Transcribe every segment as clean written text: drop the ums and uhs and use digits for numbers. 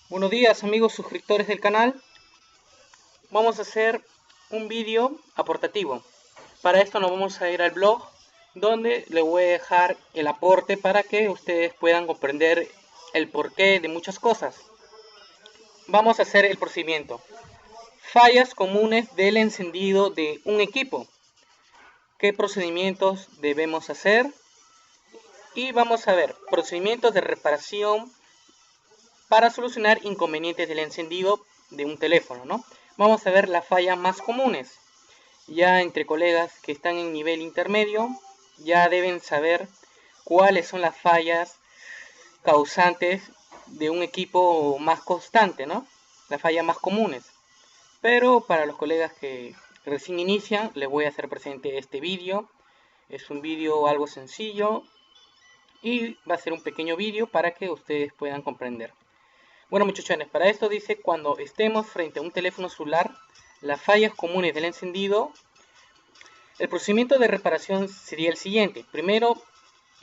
Buenos días amigos suscriptores del canal. Vamos a hacer un vídeo aportativo. Para esto nos vamos a ir al blog, donde le voy a dejar el aporte para que ustedes puedan comprender el porqué de muchas cosas. Vamos a hacer el procedimiento. Fallas comunes del encendido de un equipo. ¿Qué procedimientos debemos hacer? Y vamos a ver procedimientos de reparación para solucionar inconvenientes del encendido de un teléfono, ¿no? Vamos a ver las fallas más comunes. Ya entre colegas que están en nivel intermedio, ya deben saber cuáles son las fallas causantes de un equipo más constante, ¿no? Las fallas más comunes. Pero para los colegas que recién inician, les voy a hacer presente este vídeo. Es un vídeo algo sencillo y va a ser un pequeño vídeo para que ustedes puedan comprender. Bueno muchachones, para esto dice: cuando estemos frente a un teléfono celular, las fallas comunes del encendido, el procedimiento de reparación sería el siguiente. Primero,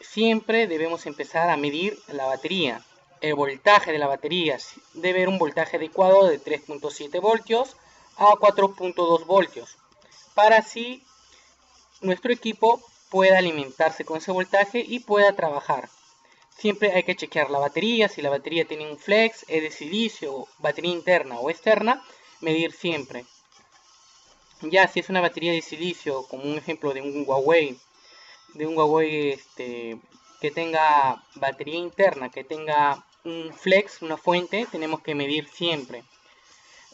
siempre debemos empezar a medir la batería, el voltaje de la batería. Debe haber un voltaje adecuado de 3.7 voltios a 4.2 voltios, para así nuestro equipo pueda alimentarse con ese voltaje y pueda trabajar. Siempre hay que chequear la batería. Si la batería tiene un flex, es de silicio, batería interna o externa, medir siempre. Ya si es una batería de silicio, como un ejemplo de un Huawei, que tenga batería interna, que tenga un flex, una fuente, tenemos que medir siempre.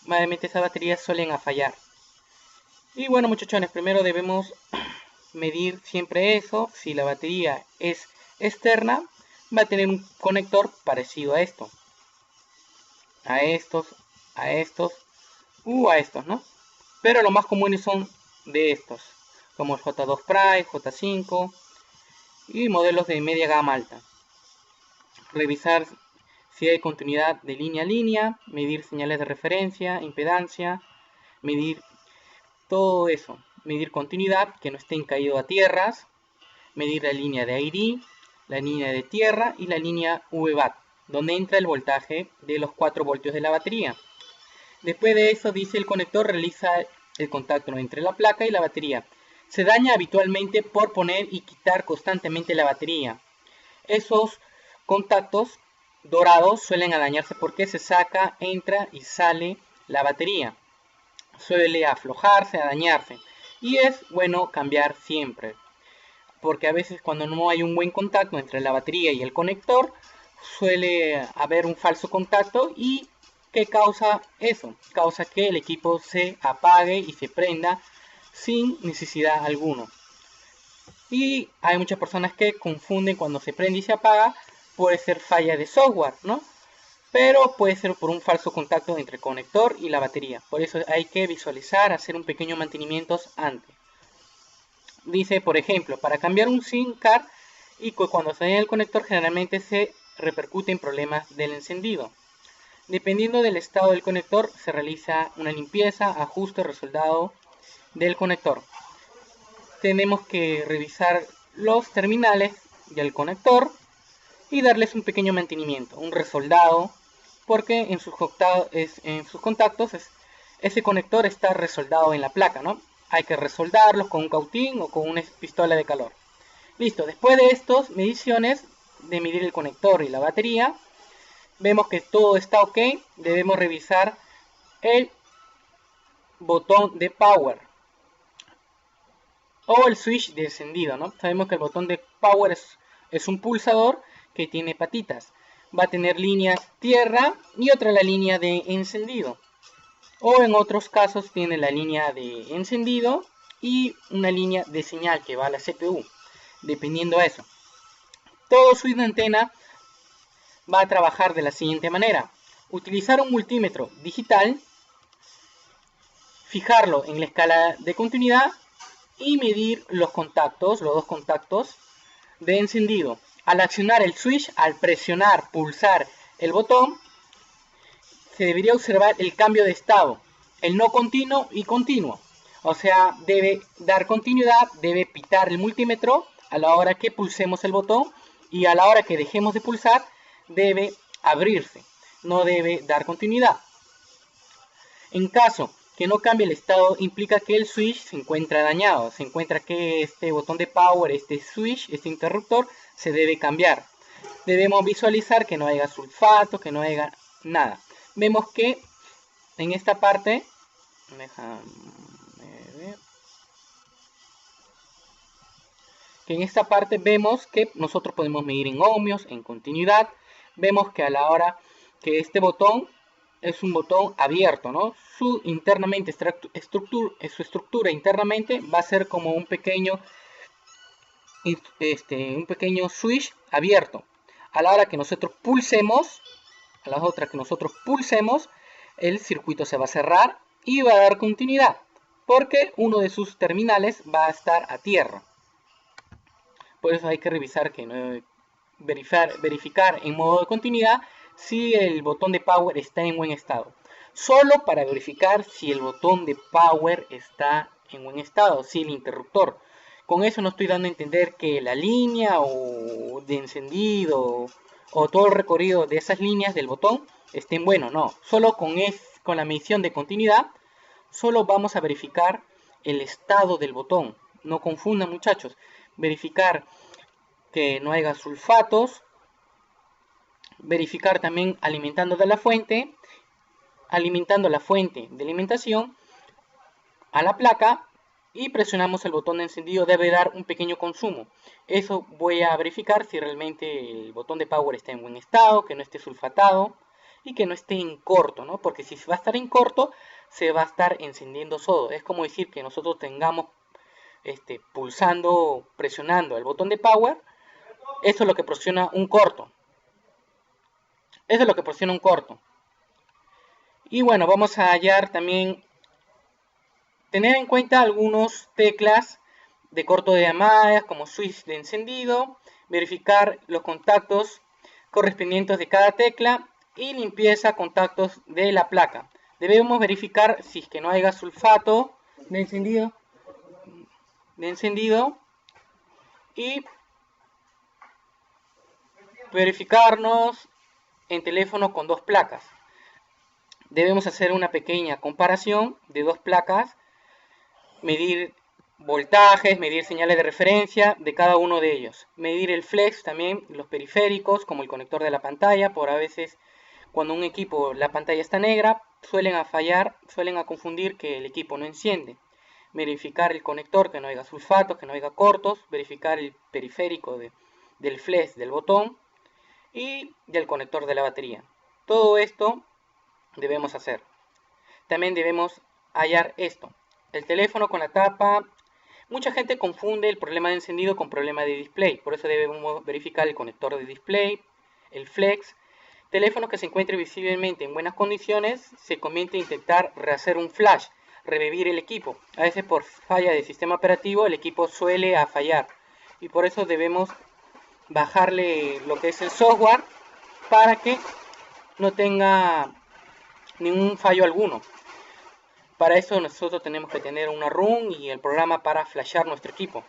Normalmente esas baterías suelen a fallar. Y bueno muchachones, primero debemos medir siempre eso. Si la batería es externa, va a tener un conector parecido a esto, a estos, a estos a estos, ¿no? Pero los más comunes son de estos, como el J2 Prime, J5 y modelos de media gama alta. Revisar si hay continuidad de línea a línea, medir señales de referencia, impedancia, medir todo eso, medir continuidad, que no estén caídos a tierras, medir la línea de ID, la línea de tierra y la línea VBAT, donde entra el voltaje de los 4 voltios de la batería. Después de eso, dice: el conector realiza el contacto entre la placa y la batería. Se daña habitualmente por poner y quitar constantemente la batería. Esos contactos dorados suelen dañarse porque se saca, entra y sale la batería. Suele aflojarse, a dañarse. Y es bueno cambiar siempre, porque a veces cuando no hay un buen contacto entre la batería y el conector, suele haber un falso contacto. ¿Y qué causa eso? Causa que el equipo se apague y se prenda sin necesidad alguna. Y hay muchas personas que confunden cuando se prende y se apaga. Puede ser falla de software, ¿no? Pero puede ser por un falso contacto entre el conector y la batería. Por eso hay que visualizar, hacer un pequeño mantenimiento antes. Dice, por ejemplo, para cambiar un SIM card y cuando se daña el conector, generalmente se repercute en problemas del encendido. Dependiendo del estado del conector, se realiza una limpieza, ajuste, resoldado del conector. Tenemos que revisar los terminales del conector y darles un pequeño mantenimiento, un resoldado, porque en sus contactos ese conector está resoldado en la placa, ¿no? Hay que resoldarlos con un cautín o con una pistola de calor. Listo, después de estas mediciones de medir el conector y la batería, vemos que todo está ok. Debemos revisar el botón de power o el switch de encendido, ¿no? Sabemos que el botón de power es un pulsador que tiene patitas. Va a tener líneas tierra y otra la línea de encendido. O en otros casos tiene la línea de encendido y una línea de señal que va a la CPU, dependiendo de eso. Todo switch de antena va a trabajar de la siguiente manera: utilizar un multímetro digital, fijarlo en la escala de continuidad y medir los dos contactos de encendido. Al accionar el switch, al presionar, pulsar el botón, se debería observar el cambio de estado, el no continuo y continuo. O sea, debe dar continuidad, debe pitar el multímetro a la hora que pulsemos el botón, y a la hora que dejemos de pulsar debe abrirse. no debe dar continuidad. En caso que no cambie el estado, implica que el switch se encuentra dañado, se encuentra que este botón de power, este switch, este interruptor, se debe cambiar. Debemos visualizar que no haya sulfato, que no haya nada. Vemos que en esta parte, déjame ver, que en esta parte vemos que nosotros podemos medir en ohmios, en continuidad. Vemos que a la hora que este botón es un botón abierto, ¿no? Su estructura internamente va a ser como un pequeño switch abierto. A la hora que nosotros pulsemos, el circuito se va a cerrar y va a dar continuidad, porque uno de sus terminales va a estar a tierra. Por eso hay que revisar verificar en modo de continuidad si el botón de power está en buen estado. Solo para verificar si el botón de power está en buen estado, si el interruptor. Con eso no estoy dando a entender que la línea o de encendido o todo el recorrido de esas líneas del botón estén buenos, no. Solo con la medición de continuidad, solo vamos a verificar el estado del botón. No confundan, muchachos. Verificar que no haya sulfatos, verificar también alimentando la fuente de alimentación a la placa y presionamos el botón de encendido, debe dar un pequeño consumo. Eso voy a verificar si realmente el botón de power está en buen estado, que no esté sulfatado y que no esté en corto, ¿no? Porque si va a estar en corto, se va a estar encendiendo solo. Es como decir que nosotros tengamos presionando el botón de power. Eso es lo que presiona un corto. Y bueno, vamos a hallar también, tener en cuenta algunos teclas de corto de llamadas como switch de encendido, verificar los contactos correspondientes de cada tecla y limpieza contactos de la placa. Debemos verificar si es que no haya sulfato de encendido y verificarnos en teléfono con dos placas. Debemos hacer una pequeña comparación de dos placas, medir voltajes, medir señales de referencia de cada uno de ellos, medir el flex también, los periféricos como el conector de la pantalla. Por a veces cuando un equipo la pantalla está negra suelen a confundir que el equipo no enciende. Verificar el conector, que no haya sulfatos, que no haya cortos, verificar el periférico del flex del botón y del conector de la batería. Todo esto debemos hacer. También debemos hallar esto, el teléfono con la tapa. Mucha gente confunde el problema de encendido con problema de display, por eso debemos verificar el conector de display, el flex. Teléfono que se encuentre visiblemente en buenas condiciones, se conviene intentar rehacer un flash, revivir el equipo. A veces por falla del sistema operativo el equipo suele fallar y por eso debemos bajarle lo que es el software para que no tenga ningún fallo alguno. Para eso nosotros tenemos que tener una ROM y el programa para flashear nuestro equipo.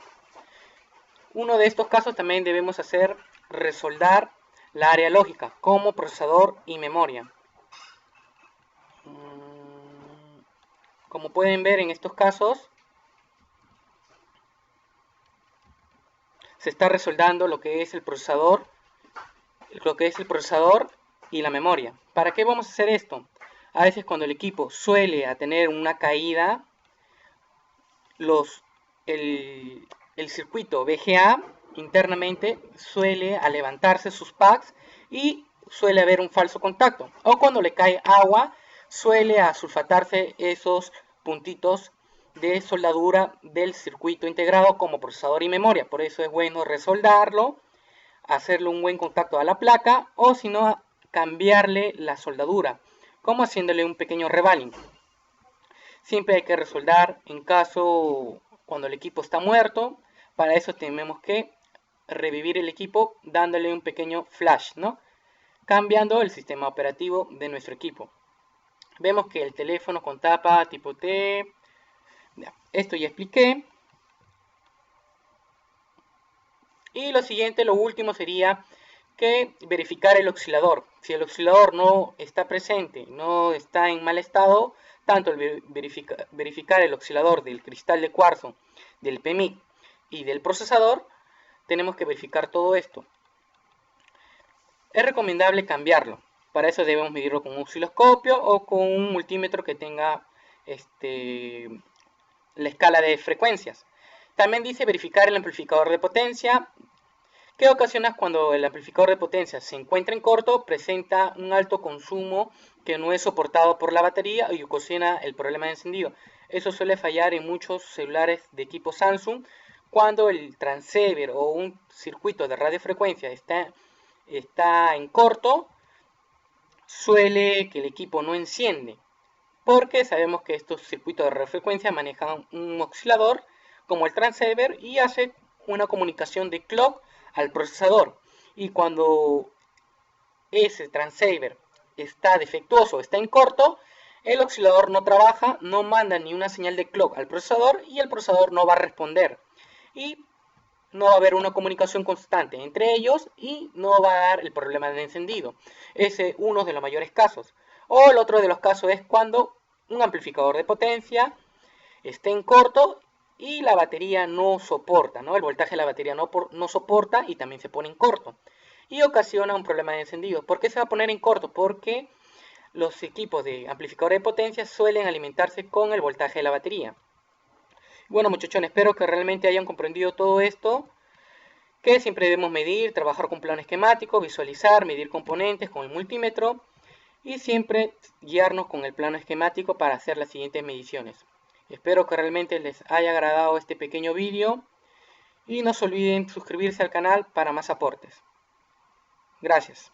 Uno de estos casos también debemos hacer resoldar la área lógica como procesador y memoria. Como pueden ver en estos casos se está resoldando lo que es el procesador y la memoria. ¿Para qué vamos a hacer esto? A veces cuando el equipo suele a tener una caída, el circuito VGA internamente suele a levantarse sus packs y suele haber un falso contacto. O cuando le cae agua, suele a sulfatarse esos puntitos de soldadura del circuito integrado como procesador y memoria. Por eso es bueno resoldarlo, hacerle un buen contacto a la placa o si no cambiarle la soldadura, como haciéndole un pequeño revaling. Siempre hay que resoldar en caso cuando el equipo está muerto. Para eso tenemos que revivir el equipo dándole un pequeño flash, ¿no? Cambiando el sistema operativo de nuestro equipo. Vemos que el teléfono con tapa tipo T, esto ya expliqué. Y lo último sería que verificar el oscilador. Si el oscilador no está presente, no está en mal estado, tanto el verificar el oscilador del cristal de cuarzo, del PMIC y del procesador, tenemos que verificar todo esto. Es recomendable cambiarlo. Para eso debemos medirlo con un osciloscopio o con un multímetro que tenga la escala de frecuencias. También dice verificar el amplificador de potencia. ¿Qué ocasiona cuando el amplificador de potencia se encuentra en corto? Presenta un alto consumo que no es soportado por la batería y ocasiona el problema de encendido. Eso suele fallar en muchos celulares de equipo Samsung cuando el transceiver o un circuito de radiofrecuencia está en corto. Suele que el equipo no enciende, porque sabemos que estos circuitos de radiofrecuencia manejan un oscilador como el transceiver y hace una comunicación de clock al procesador, y cuando ese transceiver está defectuoso, está en corto, el oscilador no trabaja, no manda ni una señal de clock al procesador y el procesador no va a responder y no va a haber una comunicación constante entre ellos y no va a dar el problema de encendido. Ese es uno de los mayores casos. O el otro de los casos es cuando un amplificador de potencia esté en corto y la batería no soporta, ¿no? El voltaje de la batería no soporta y también se pone en corto. Y ocasiona un problema de encendido. ¿Por qué se va a poner en corto? Porque los equipos de amplificador de potencia suelen alimentarse con el voltaje de la batería. Bueno, muchachones, espero que realmente hayan comprendido todo esto, que siempre debemos medir, trabajar con plano esquemático, visualizar, medir componentes con el multímetro y siempre guiarnos con el plano esquemático para hacer las siguientes mediciones. Espero que realmente les haya agradado este pequeño vídeo y no se olviden suscribirse al canal para más aportes. Gracias.